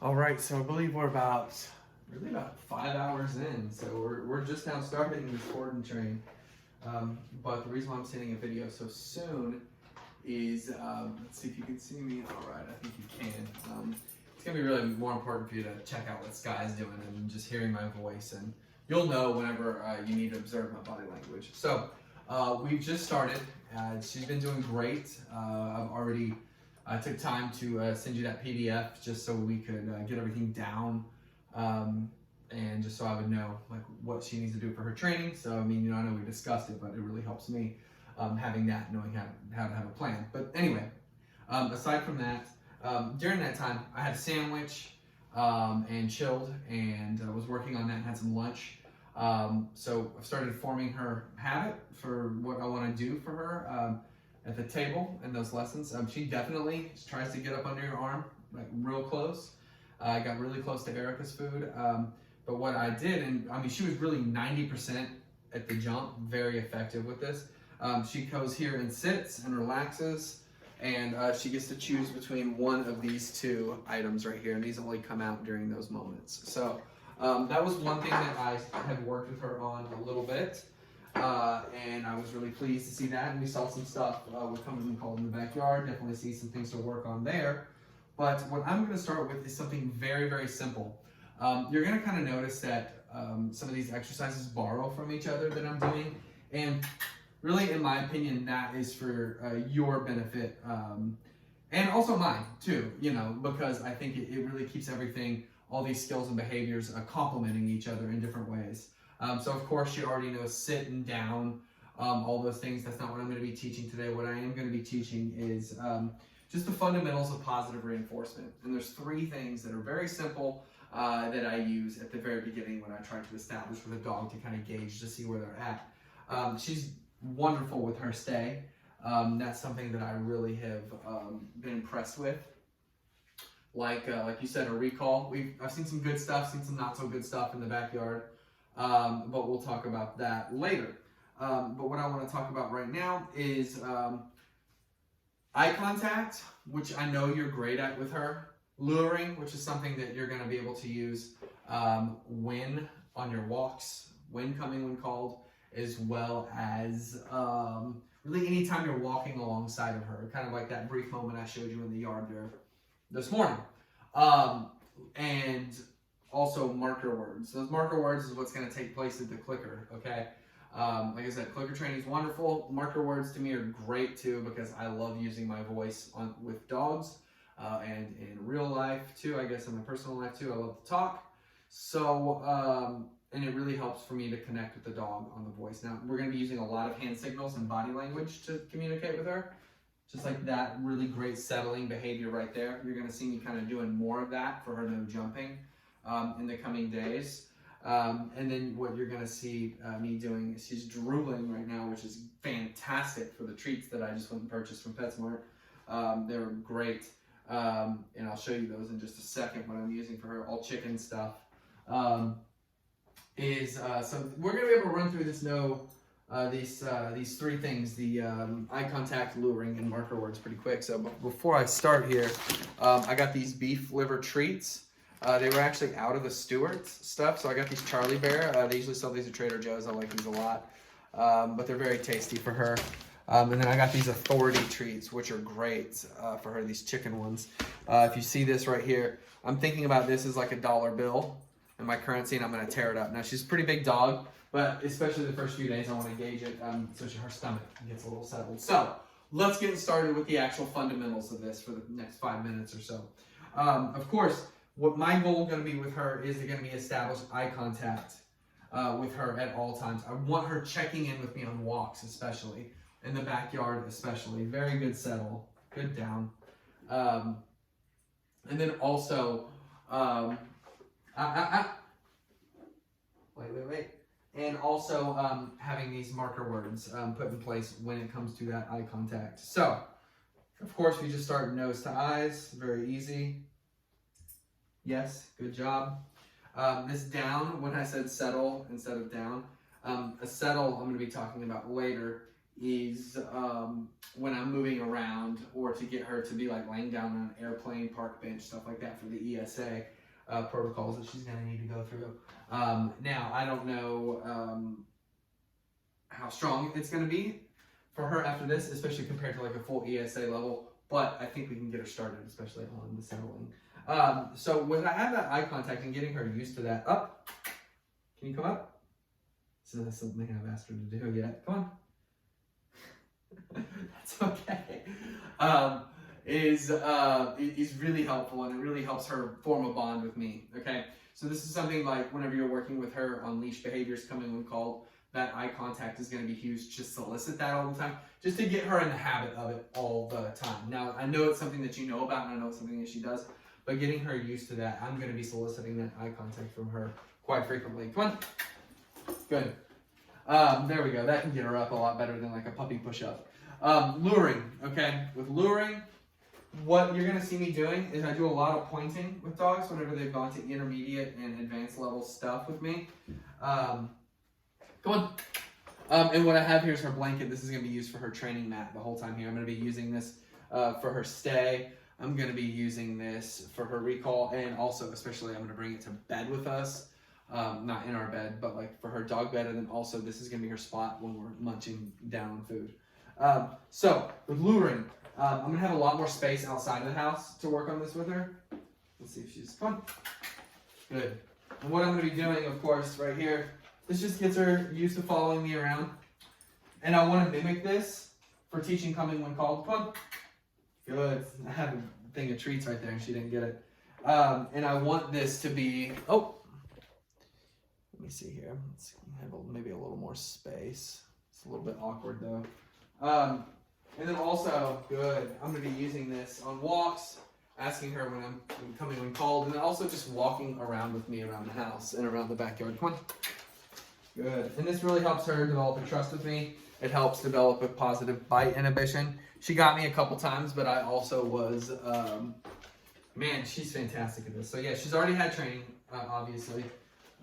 All right, so I believe we're about 5 hours in. So we're just now starting this board and train. But the reason why I'm sending a video so soon is, let's see if you can see me. All right, I think you can. It's gonna be really more important for you to check out what Skye's doing and just hearing my voice, and you'll know whenever you need to observe my body language. So we've just started. She's been doing great. I've already took time to send you that PDF just so we could get everything down, and just so I would know like what she needs to do for her training. So I mean, I know we discussed it, but it really helps me having that, knowing how to have a plan. But anyway, aside from that, during that time, I had a sandwich and chilled, and was working on that and had some lunch. So I've started forming her habit for what I want to do for her at the table in those lessons. She definitely tries to get up under your arm, like real close. I got really close to Erica's food. But what I did, and I mean, she was really 90% at the jump, very effective with this. She goes here and sits and relaxes, and she gets to choose between one of these two items right here, and these only come out during those moments. So that was one thing that I had worked with her on a little bit, and I was really pleased to see that. And we saw some stuff with coming and called in the backyard. Definitely see some things to work on there. But what I'm going to start with is something very, very simple. You're going to kind of notice that some of these exercises borrow from each other that I'm doing, and really, in my opinion, that is for your benefit, and also mine too, because I think it really keeps everything, all these skills and behaviors complementing each other in different ways. So of course, you already know sit and down, all those things. That's not what I'm going to be teaching today. What I am going to be teaching is just the fundamentals of positive reinforcement. And there's three things that are very simple that I use at the very beginning when I try to establish with a dog to kind of gauge to see where they're at. She's wonderful with her stay. That's something that I really have been impressed with. Like you said, a recall. I've seen some good stuff, seen some not so good stuff in the backyard, but we'll talk about that later. But what I want to talk about right now is eye contact, which I know you're great at with her. Luring, which is something that you're going to be able to use when on your walks, when coming, when called, as well as really anytime you're walking alongside of her, kind of like that brief moment I showed you in the yard there this morning. And also marker words. Those marker words is what's going to take place at the clicker, okay? Like I said, clicker training is wonderful. Marker words to me are great too, because I love using my voice with dogs, and in real life too, I guess in my personal life too, I love to talk. So, and it really helps for me to connect with the dog on the voice. Now, we're going to be using a lot of hand signals and body language to communicate with her. Just like that really great settling behavior right there. You're going to see me kind of doing more of that for her no jumping in the coming days. And then what you're going to see me doing is she's drooling right now, which is fantastic for the treats that I just went and purchased from PetSmart. They're great. And I'll show you those in just a second, what I'm using for her, all chicken stuff. So we're going to be able to run through this these three things, the eye contact, luring, and marker words pretty quick. So before I start here, I got these beef liver treats. They were actually out of the Stewart's stuff, so I got these Charlie Bear. They usually sell these at Trader Joe's. I like these a lot, but they're very tasty for her. And then I got these Authority treats, which are great for her, these chicken ones. If you see this right here, I'm thinking about this as like a dollar bill in my currency, and I'm going to tear it up. Now, she's a pretty big dog, but especially the first few days, I want to gauge it so her stomach gets a little settled. So let's get started with the actual fundamentals of this for the next 5 minutes or so. Of course, what my goal going to be with her is going to be establish eye contact with her at all times. I want her checking in with me on walks, especially in the backyard, especially. Very good settle, good down, and then also wait. And also having these marker words put in place when it comes to that eye contact. So, of course, we just start nose to eyes, very easy. Yes, good job. This down, when I said settle instead of down, a settle I'm going to be talking about later is when I'm moving around, or to get her to be like laying down on an airplane, park bench, stuff like that for the ESA protocols that she's going to need to go through. Now, I don't know how strong it's going to be for her after this, especially compared to like a full ESA level, but I think we can get her started, especially on the settling. So when I have that eye contact and getting her used to that, up, can you come up? So that's something I've asked her to do yet. Come on. That's okay. Is really helpful, and it really helps her form a bond with me. Okay, so this is something like whenever you're working with her on leash behaviors coming when called, that eye contact is going to be huge. Just solicit that all the time, just to get her in the habit of it all the time. Now, I know it's something that you know about, and I know it's something that she does, but getting her used to that, I'm going to be soliciting that eye contact from her quite frequently. Come on. Good. There we go. That can get her up a lot better than like a puppy push-up. Luring, okay? With luring, what you're going to see me doing is I do a lot of pointing with dogs whenever they've gone to intermediate and advanced level stuff with me. Come on. And what I have here is her blanket. This is going to be used for her training mat the whole time here. I'm going to be using this for her stay. I'm going to be using this for her recall, and also, especially, I'm going to bring it to bed with us. Not in our bed, but like for her dog bed, and then also this is going to be her spot when we're munching down on food. So with luring, I'm going to have a lot more space outside of the house to work on this with her. Let's see if she's fun. Good. And what I'm going to be doing, of course, right here, this just gets her used to following me around. And I want to mimic this for teaching coming when called. Come on. Good. I have a thing of treats right there and she didn't get it. And I want this to be, let me see here. Let's have maybe a little more space. It's a little bit awkward though. And then also, good, I'm going to be using this on walks, asking her when I'm coming when called, and then also just walking around with me around the house and around the backyard. Come on. Good. And this really helps her develop a trust with me. It helps develop a positive bite inhibition. She got me a couple times, but I also was, man, she's fantastic at this. So yeah, she's already had training, obviously,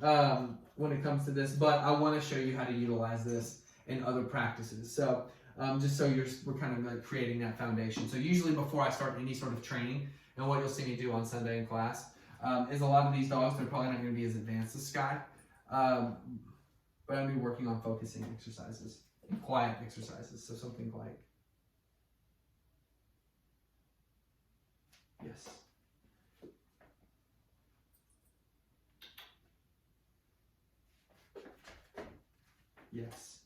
when it comes to this, but I want to show you how to utilize this in other practices. So just so we're kind of like creating that foundation. So usually before I start any sort of training, and what you'll see me do on Sunday in class, is a lot of these dogs, they're probably not going to be as advanced as Skye, but I'm going to be working on focusing exercises, quiet exercises. So something like, yes. Yes.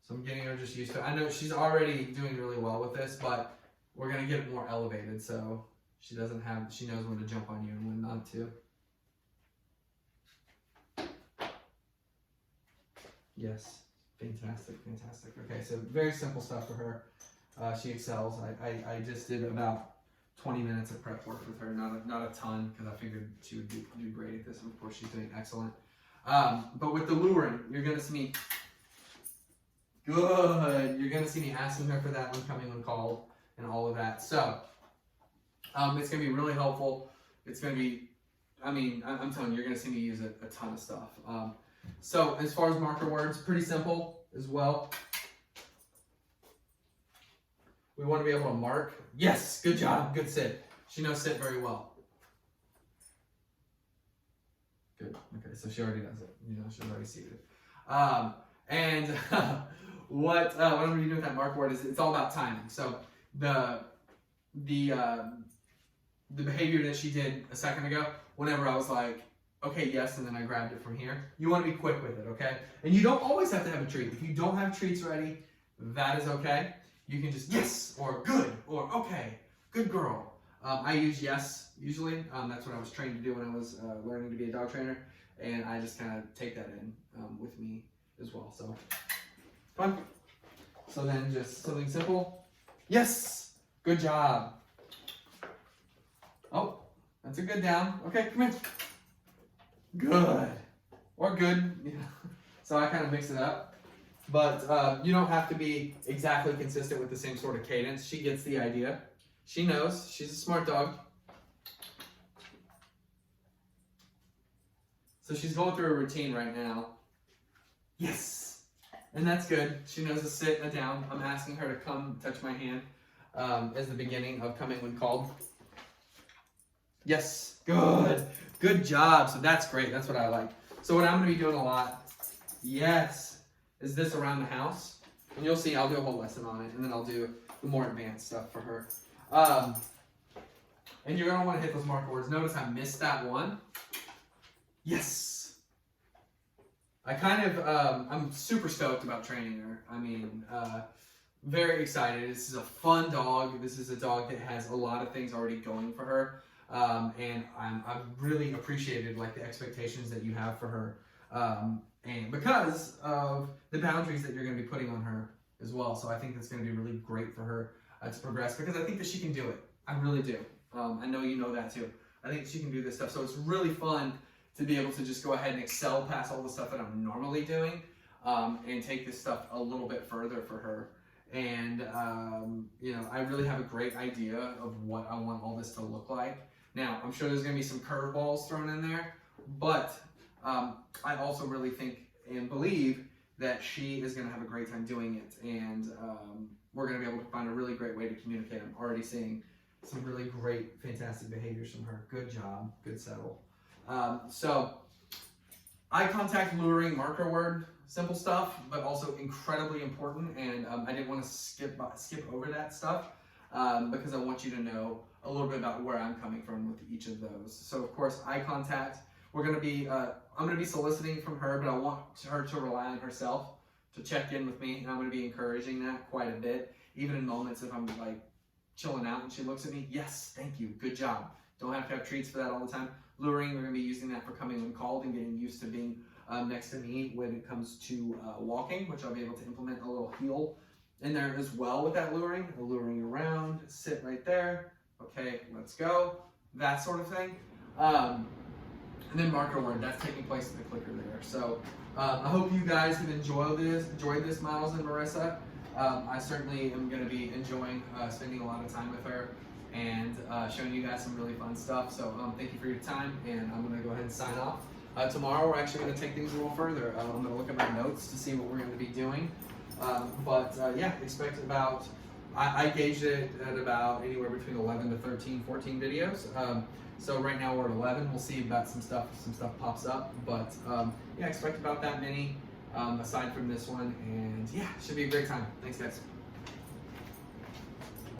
So I'm getting her just used to it. I know she's already doing really well with this, but we're going to get it more elevated so she knows when to jump on you and when not to. Yes. Fantastic, fantastic. Okay, so very simple stuff for her. She excels. I just did about 20 minutes of prep work with her, not a ton, because I figured she would do great at this, and of course she's doing excellent. But with the luring, you're going to see me, good, you're going to see me asking her for that when coming when called, and all of that. So, it's going to be really helpful. It's going to be, I'm telling you, you're going to see me use a ton of stuff. So, as far as marker words, pretty simple as well. We want to be able to mark. Yes, good job, good sit. She knows sit very well. Good, okay, so she already does it. She's already seated. And what I'm going to be doing with that mark word is it's all about timing. So the behavior that she did a second ago, whenever I was like, okay, yes, and then I grabbed it from here, you want to be quick with it, okay? And you don't always have to have a treat. If you don't have treats ready, that is okay. You can just yes, or good, or okay, good girl. I use yes, usually. That's what I was trained to do when I was learning to be a dog trainer, and I just kind of take that in with me as well. So, fun. So then just something simple. Yes, good job. Oh, that's a good down. Okay, come here. Good, or good. Yeah. So I kind of mix it up. But you don't have to be exactly consistent with the same sort of cadence. She gets the idea. She knows. She's a smart dog. So she's going through a routine right now. Yes. And that's good. She knows a sit and a down. I'm asking her to come touch my hand as the beginning of coming when called. Yes, good. Good job. So that's great. That's what I like. So what I'm going to be doing a lot, yes, is this around the house. And you'll see I'll do a whole lesson on it, and then I'll do the more advanced stuff for her. And you're going to want to hit those marker words. Notice I missed that one. Yes. I kind of, I'm super stoked about training her. I mean, very excited. This is a fun dog. This is a dog that has a lot of things already going for her. And I've really appreciated like the expectations that you have for her. And because of the boundaries that you're going to be putting on her as well. So I think that's going to be really great for her to progress, because I think that she can do it. I really do. I know you know that too. I think she can do this stuff. So it's really fun to be able to just go ahead and excel past all the stuff that I'm normally doing, and take this stuff a little bit further for her. And, you know, I really have a great idea of what I want all this to look like. Now, I'm sure there's going to be some curveballs thrown in there, but I also really think and believe that she is going to have a great time doing it, and we're going to be able to find a really great way to communicate. I'm already seeing some really great, fantastic behaviors from her. Good job, good settle. So, eye contact, luring, marker word, simple stuff, but also incredibly important, and I didn't want to skip over that stuff because I want you to know a little bit about where I'm coming from with each of those. So, of course, eye contact. We're going to be, I'm going to be soliciting from her, but I want her to rely on herself to check in with me, and I'm going to be encouraging that quite a bit, even in moments if I'm like chilling out and she looks at me. Yes, thank you, good job. Don't have to have treats for that all the time. Luring, we're going to be using that for coming when called and getting used to being next to me when it comes to walking, which I'll be able to implement a little heel in there as well with that luring. Luring around, sit right there. Okay, let's go. That sort of thing. And then marker word, that's taking place at the clicker there. So I hope you guys have enjoyed this, Miles and Marissa. I certainly am going to be enjoying spending a lot of time with her and showing you guys some really fun stuff. So thank you for your time, and I'm going to go ahead and sign off. Tomorrow we're actually going to take things a little further. I'm going to look at my notes to see what we're going to be doing. Yeah, expect about, I gauged it at about anywhere between 11 to 13, 14 videos. So right now we're at 11. We'll see about some stuff pops up. But yeah, expect about that many aside from this one. And yeah, should be a great time. Thanks, guys.